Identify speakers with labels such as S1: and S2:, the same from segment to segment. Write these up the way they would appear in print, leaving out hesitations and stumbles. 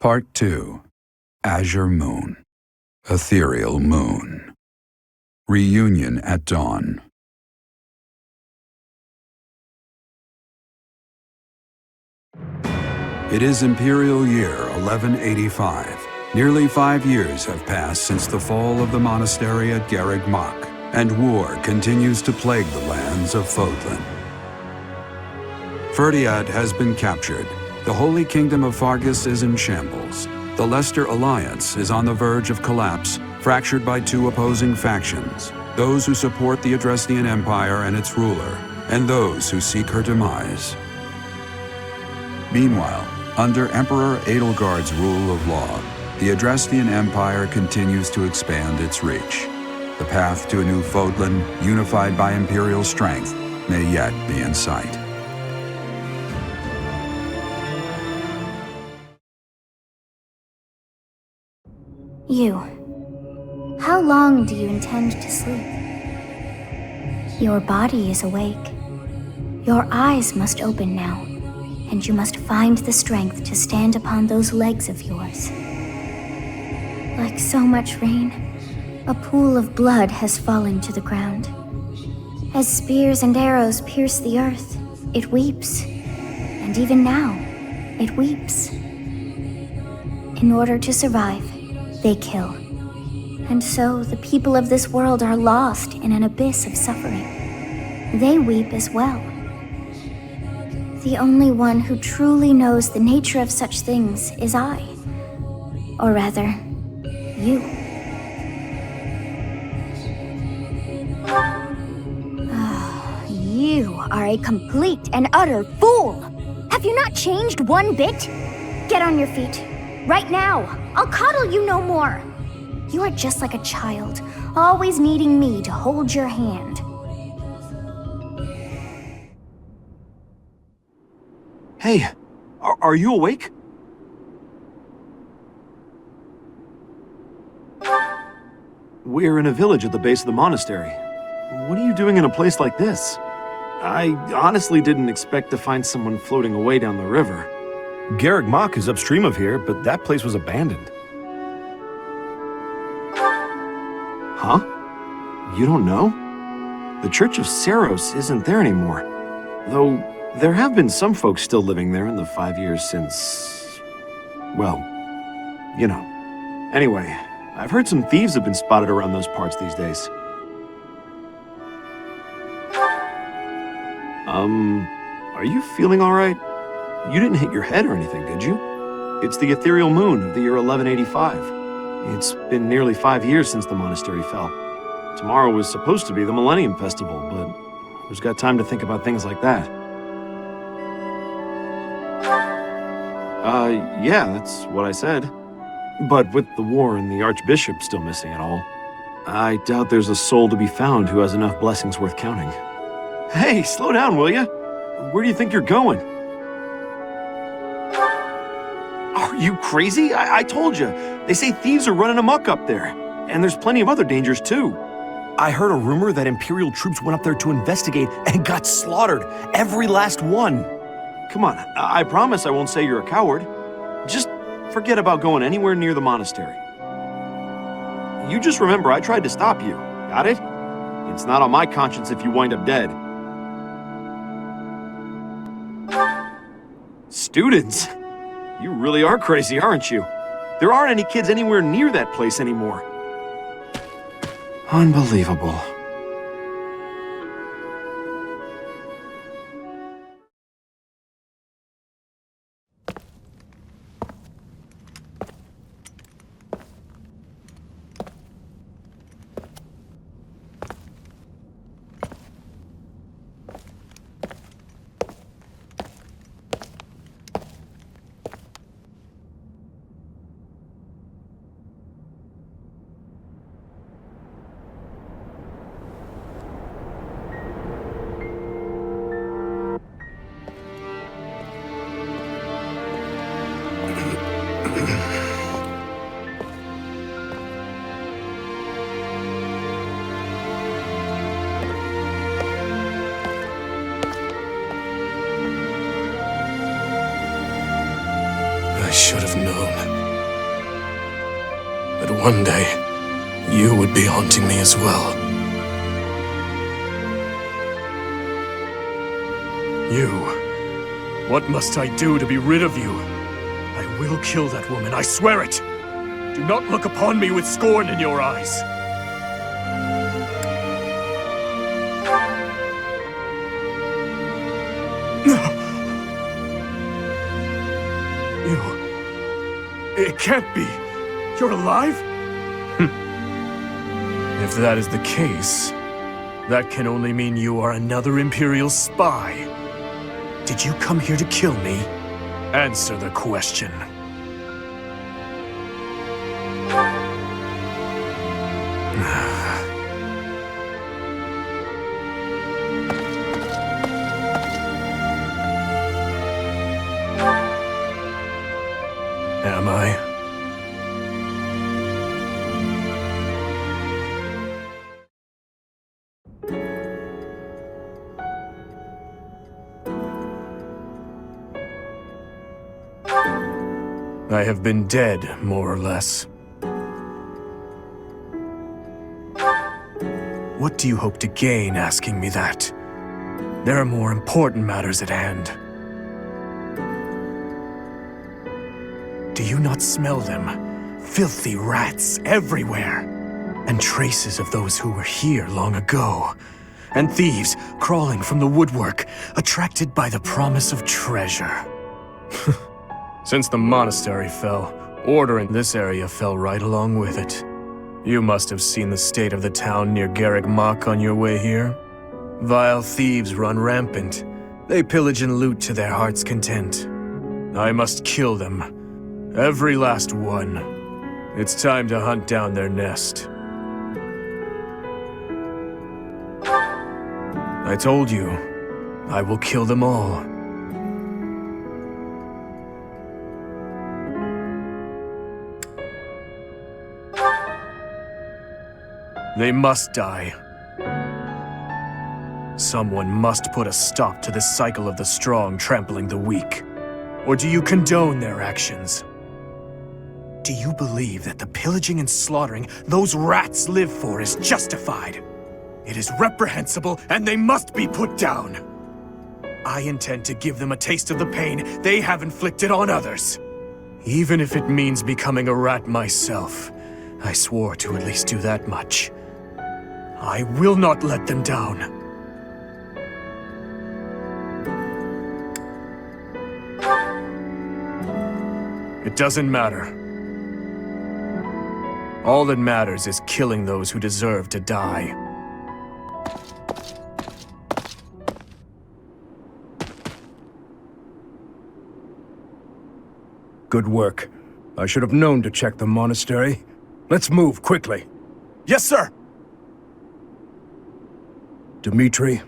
S1: Part 2. Azure Moon. Ethereal Moon. Reunion at Dawn. It is Imperial Year 1185. Nearly 5 years have passed since the fall of the monastery at Garreg Mach, and war continues to plague the lands of Fodlan. Ferdiad has been captured. The Holy Kingdom of Fargus is in shambles. The Leicester Alliance is on the verge of collapse, fractured by two opposing factions, those who support the Adrestian Empire and its ruler, and those who seek her demise. Meanwhile, under Emperor Edelgard's rule of law, the Adrestian Empire continues to expand its reach. The path to a new Fodlan, unified by Imperial strength, may yet be in sight.
S2: You. How long do you intend to sleep? Your body is awake. Your eyes must open now, and you must find the strength to stand upon those legs of yours. Like so much rain, a pool of blood has fallen to the ground. As spears and arrows pierce the earth, it weeps. And even now, it weeps. In order to survive, they kill. And so the people of this world are lost in an abyss of suffering. They weep as well. The only one who truly knows the nature of such things is I. Or rather, you. You are a complete and utter fool! Have you not changed one bit? Get on your feet. Right now! I'll coddle you no more! You are just like a child, always needing me to hold your hand.
S3: Hey, are you awake? We're in a village at the base of the monastery. What are you doing in a place like this? I honestly didn't expect to find someone floating away down the river.
S4: Garreg Mach is upstream of here, but that place was abandoned.
S3: Huh? You don't know? The Church of Saros isn't there anymore. Though, there have been some folks still living there in the 5 years since... well, you know. Anyway, I've heard some thieves have been spotted around those parts these days. Are you feeling alright? You didn't hit your head or anything, did you? It's the ethereal moon of the year 1185. It's been nearly 5 years since the monastery fell. Tomorrow was supposed to be the Millennium Festival, but who's got time to think about things like that? Yeah, that's what I said. But with the war and the Archbishop still missing it all, I doubt there's a soul to be found who has enough blessings worth counting. Hey, slow down, will ya? Where do you think you're going? Are you crazy? I told you. They say thieves are running amok up there. And there's plenty of other dangers, too.
S4: I heard a rumor that Imperial troops went up there to investigate and got slaughtered. Every last one.
S3: Come on, I promise I won't say you're a coward. Just forget about going anywhere near the monastery. You just remember I tried to stop you. Got it? It's not on my conscience if you wind up dead. Students? You really are crazy, aren't you? There aren't any kids anywhere near that place anymore. Unbelievable.
S5: I should have known that one day you would be haunting me as well. You. What must I do to be rid of you? I will kill that woman, I swear it! Do not look upon me with scorn in your eyes. You... It can't be. You're alive? If that is the case, that can only mean you are another Imperial spy. Did you come here to kill me? Answer the question. Am I? I have been dead, more or less. What do you hope to gain asking me that? There are more important matters at hand. Do you not smell them? Filthy rats everywhere! And traces of those who were here long ago. And thieves crawling from the woodwork, attracted by the promise of treasure. Since the monastery fell, order in this area fell right along with it. You must have seen the state of the town near Garrick Mach on your way here. Vile thieves run rampant. They pillage and loot to their heart's content. I must kill them. Every last one. It's time to hunt down their nest. I told you, I will kill them all. They must die. Someone must put a stop to the cycle of the strong trampling the weak. Or do you condone their actions? Do you believe that the pillaging and slaughtering those rats live for is justified? It is reprehensible and they must be put down. I intend to give them a taste of the pain they have inflicted on others. Even if it means becoming a rat myself. I swore to at least do that much. I will not let them down. It doesn't matter. All that matters is killing those who deserve to die.
S6: Good work. I should have known to check the monastery. Let's move quickly.
S5: Yes, sir!
S6: Dimitri,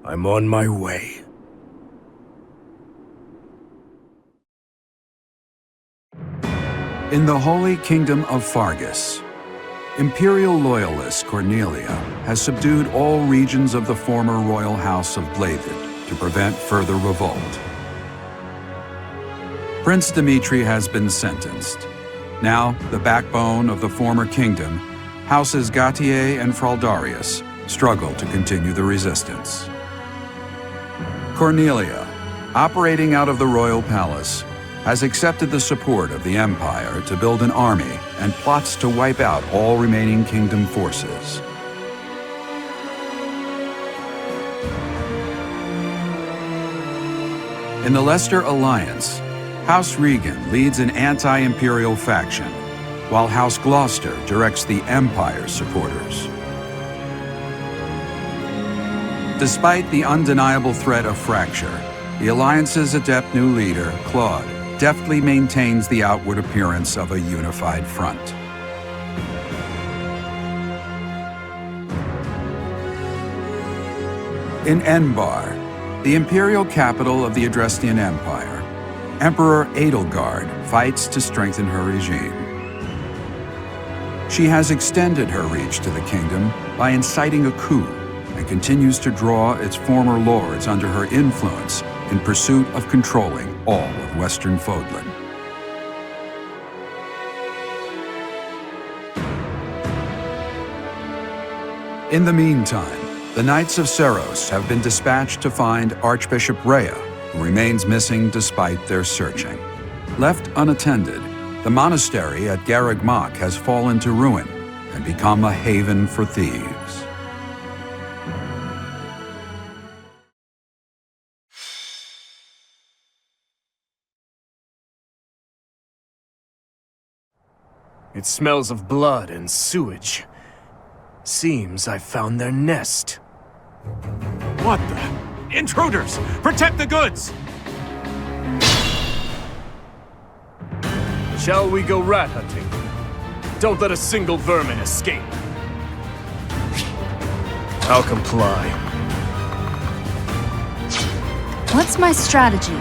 S6: I'm on my way.
S1: In the Holy Kingdom of Fargus, Imperial loyalist Cornelia has subdued all regions of the former royal house of Blavid to prevent further revolt. Prince Dimitri has been sentenced. Now, the backbone of the former kingdom, Houses Gautier and Fraldarius, struggle to continue the resistance. Cornelia, operating out of the royal palace, has accepted the support of the Empire to build an army and plots to wipe out all remaining kingdom forces. In the Leicester Alliance, House Regan leads an anti-imperial faction, while House Gloucester directs the Empire's supporters. Despite the undeniable threat of fracture, the Alliance's adept new leader, Claude, deftly maintains the outward appearance of a unified front. In Enbar, the imperial capital of the Adrestian Empire, Emperor Edelgard fights to strengthen her regime. She has extended her reach to the kingdom by inciting a coup and continues to draw its former lords under her influence in pursuit of controlling all of Western Fodlan. In the meantime, the Knights of Seros have been dispatched to find Archbishop Rhea, who remains missing despite their searching. Left unattended, the monastery at Garreg Mach has fallen to ruin and become a haven for thieves.
S5: It smells of blood and sewage. Seems I've found their nest.
S4: What the? Intruders! Protect the goods!
S5: Shall we go rat hunting? Don't let a single vermin escape. I'll comply.
S7: What's my strategy?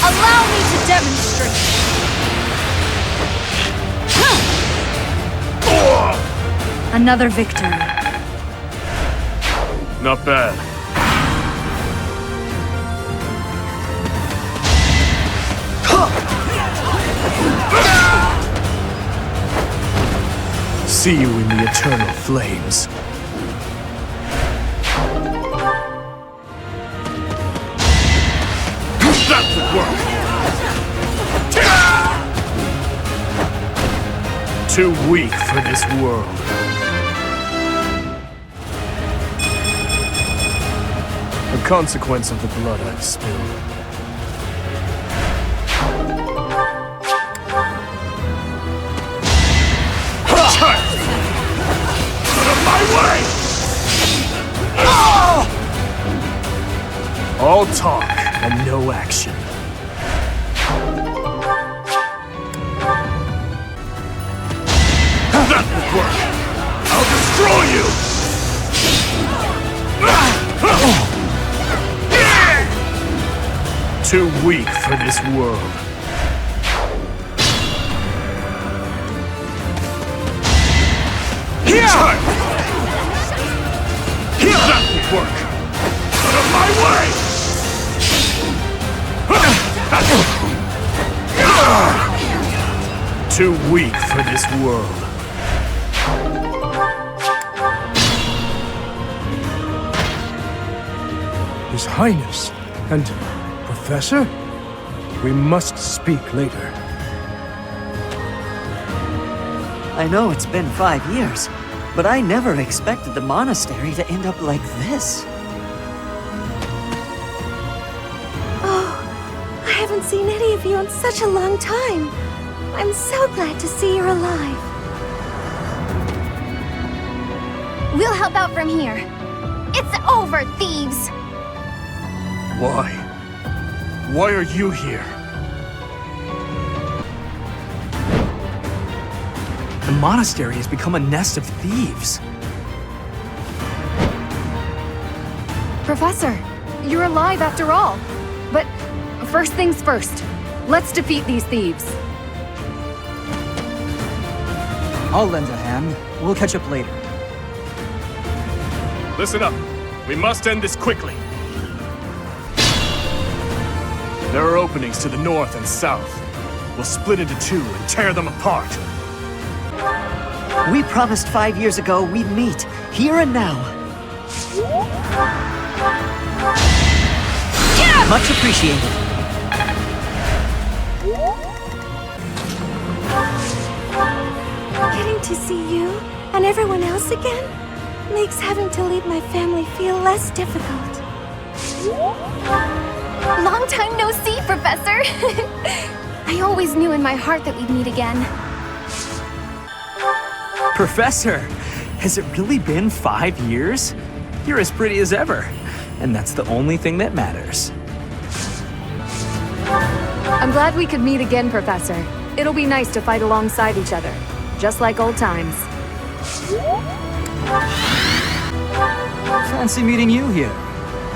S7: Allow me to demonstrate! Another victory.
S5: Not bad. See you in the eternal flames. That would work. Too weak for this world. The consequence of the blood I've spilled. Out of my way! All talk and no action. That will work! I'll destroy you! Too weak for this world. Here! That will work! Out of my way! Too weak for this world.
S6: His Highness and Professor? We must speak later.
S8: I know it's been 5 years, but I never expected the monastery to end up like this.
S9: I haven't seen any of you in such a long time. I'm so glad to see you're alive.
S2: We'll help out from here. It's over, thieves!
S5: Why? Why are you here?
S8: The monastery has become a nest of thieves.
S7: Professor, you're alive after all. But first things first, let's defeat these thieves.
S8: I'll lend a hand. We'll catch up later.
S5: Listen up. We must end this quickly. There are openings to the north and south. We'll split into two and tear them apart.
S8: We promised 5 years ago we'd meet, here and now. Much appreciated.
S9: Getting to see you and everyone else again makes having to leave my family feel less difficult.
S2: Long time no see, Professor! I always knew in my heart that we'd meet again.
S8: Professor, has it really been 5 years? You're as pretty as ever, and that's the only thing that matters.
S7: I'm glad we could meet again, Professor. It'll be nice to fight alongside each other, just like old times.
S8: Fancy meeting you here.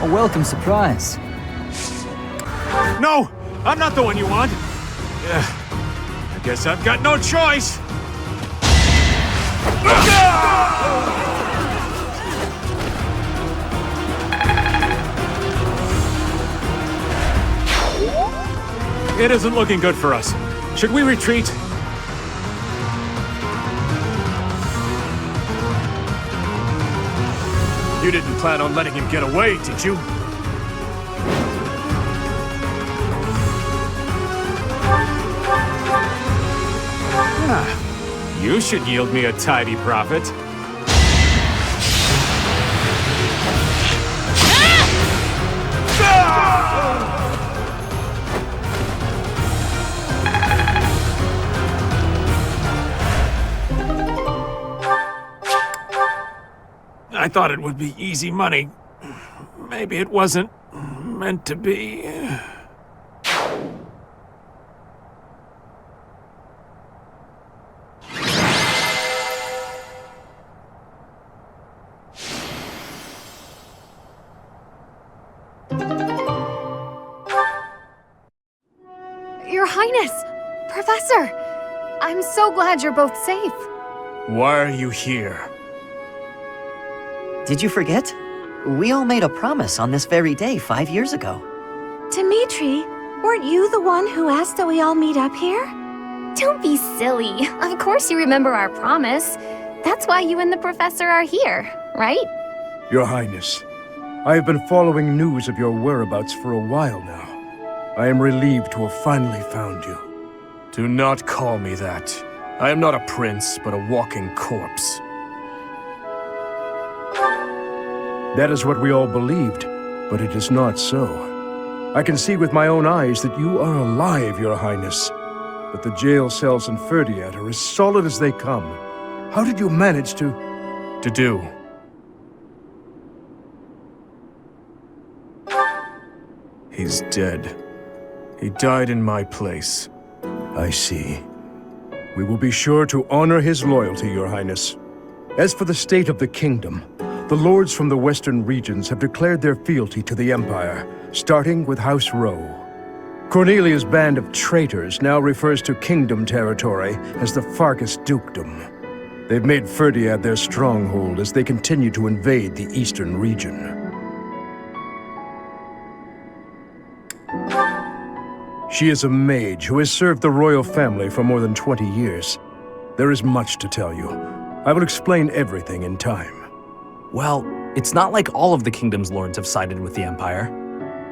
S8: A welcome surprise.
S4: No! I'm not the one you want! I guess I've got no choice!
S5: It isn't looking good for us. Should we retreat? You didn't plan on letting him get away, did you? You should yield me a tidy profit. I thought it would be easy money. Maybe it wasn't meant to be.
S7: Your Highness! Professor! I'm so glad you're both safe.
S5: Why are you here?
S10: Did you forget? We all made a promise on this very day 5 years ago.
S9: Dimitri, weren't you the one who asked that we all meet up here?
S2: Don't be silly. Of course you remember our promise. That's why you and the professor are here, right?
S6: Your Highness, I have been following news of your whereabouts for a while now. I am relieved to have finally found you.
S5: Do not call me that. I am not a prince, but a walking corpse.
S6: That is what we all believed, but it is not so. I can see with my own eyes that you are alive, Your Highness. But the jail cells in Ferdiad are as solid as they come. How did you manage to
S5: do? He's dead. He died in my place.
S6: I see. We will be sure to honor his loyalty, Your Highness. As for the state of the kingdom, the lords from the western regions have declared their fealty to the Empire, starting with House Rowe. Cornelia's band of traitors now refers to kingdom territory as the Fargus Dukedom. They've made Ferdiad their stronghold as they continue to invade the eastern region. She is a mage who has served the royal family for more than 20 years. There is much to tell you. I will explain everything in time.
S8: Well, it's not like all of the kingdom's lords have sided with the Empire.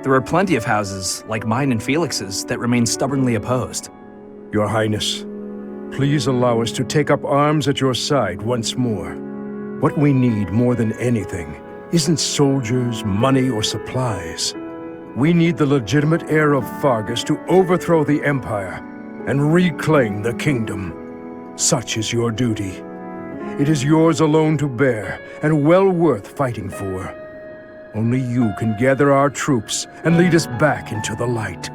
S8: There are plenty of houses, like mine and Felix's, that remain stubbornly opposed.
S6: Your Highness, please allow us to take up arms at your side once more. What we need more than anything isn't soldiers, money, or supplies. We need the legitimate heir of Fargus to overthrow the Empire and reclaim the kingdom. Such is your duty. It is yours alone to bear, and well worth fighting for. Only you can gather our troops and lead us back into the light.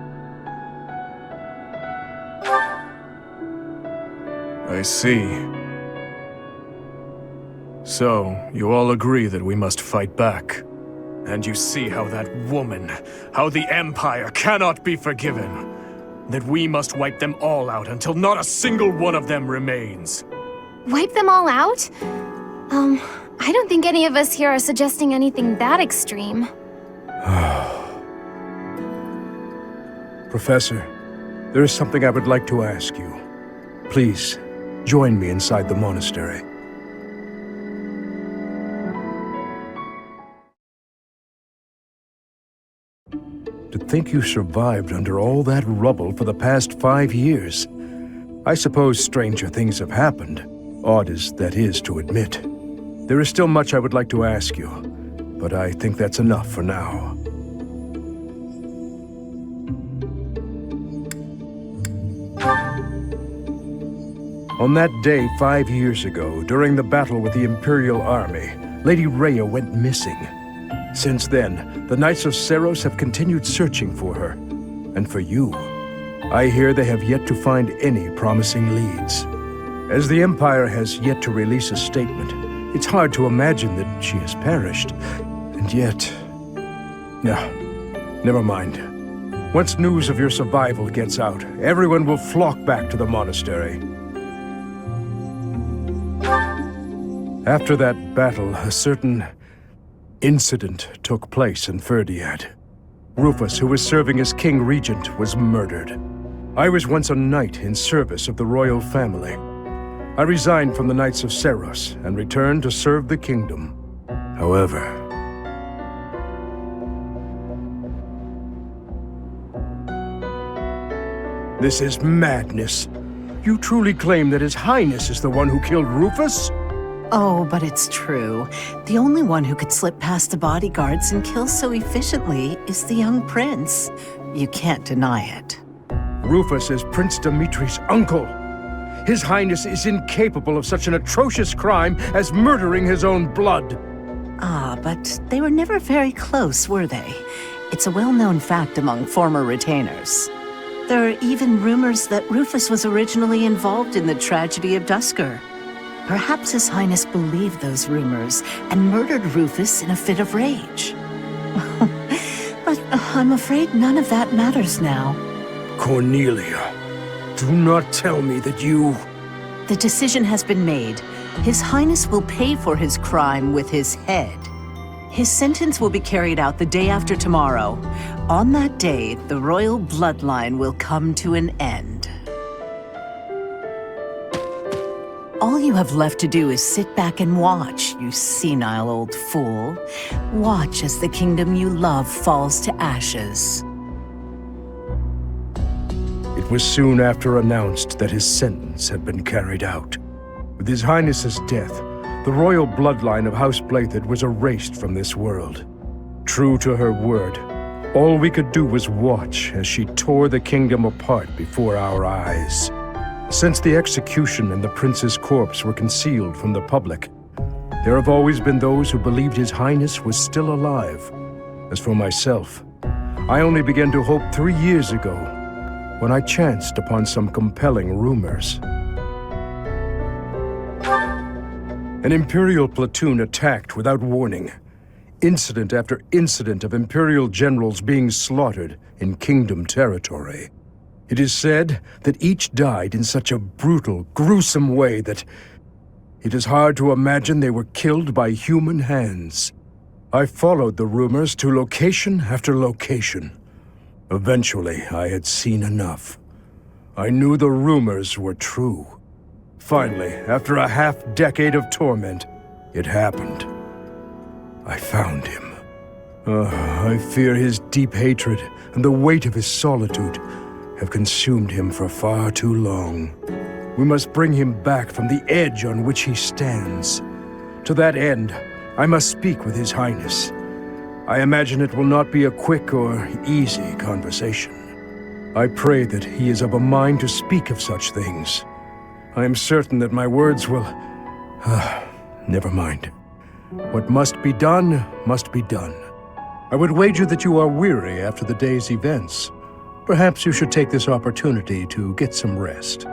S5: I see. So, you all agree that we must fight back. And you see how that woman, how the Empire cannot be forgiven. That we must wipe them all out until not a single one of them remains.
S2: Wipe them all out? I don't think any of us here are suggesting anything that extreme.
S6: Professor, there is something I would like to ask you. Please, join me inside the monastery. To think you survived under all that rubble for the past 5 years. I suppose stranger things have happened, odd as that is to admit. There is still much I would like to ask you, but I think that's enough for now. On that day 5 years ago, during the battle with the Imperial Army, Lady Rhea went missing. Since then, the Knights of Seiros have continued searching for her. And for you, I hear they have yet to find any promising leads. As the Empire has yet to release a statement, it's hard to imagine that she has perished. And yet... No, never mind. Once news of your survival gets out, everyone will flock back to the monastery. After that battle, a certain incident took place in Ferdiad. Rufus, who was serving as King Regent, was murdered. I was once a knight in service of the royal family. I resigned from the Knights of Seros and returned to serve the kingdom. However, this is madness. You truly claim that His Highness is the one who killed Rufus?
S11: Oh, but it's true. The only one who could slip past the bodyguards and kill so efficiently is the young prince. You can't deny it.
S6: Rufus is Prince Dimitri's uncle. His Highness is incapable of such an atrocious crime as murdering his own blood.
S11: Ah, but they were never very close, were they? It's a well-known fact among former retainers. There are even rumors that Rufus was originally involved in the tragedy of Dusker. Perhaps His Highness believed those rumors and murdered Rufus in a fit of rage. But I'm afraid none of that matters now.
S6: Cornelia, do not tell me that you...
S11: The decision has been made. His Highness will pay for his crime with his head. His sentence will be carried out the day after tomorrow. On that day, the royal bloodline will come to an end. All you have left to do is sit back and watch, you senile old fool. Watch as the kingdom you love falls to ashes.
S6: It was soon after announced that his sentence had been carried out. With His Highness's death, the royal bloodline of House Blathid was erased from this world. True to her word, all we could do was watch as she tore the kingdom apart before our eyes. Since the execution and the prince's corpse were concealed from the public, there have always been those who believed His Highness was still alive. As for myself, I only began to hope 3 years ago, when I chanced upon some compelling rumors. An Imperial platoon attacked without warning. Incident after incident of Imperial generals being slaughtered in Kingdom territory. It is said that each died in such a brutal, gruesome way that it is hard to imagine they were killed by human hands. I followed the rumors to location after location. Eventually, I had seen enough. I knew the rumors were true. Finally, after a half-decade of torment, it happened. I found him. I fear his deep hatred and the weight of his solitude have consumed him for far too long. We must bring him back from the edge on which he stands. To that end, I must speak with His Highness. I imagine it will not be a quick or easy conversation. I pray that he is of a mind to speak of such things. I am certain that my words will... never mind. What must be done, must be done. I would wager that you are weary after the day's events. Perhaps you should take this opportunity to get some rest.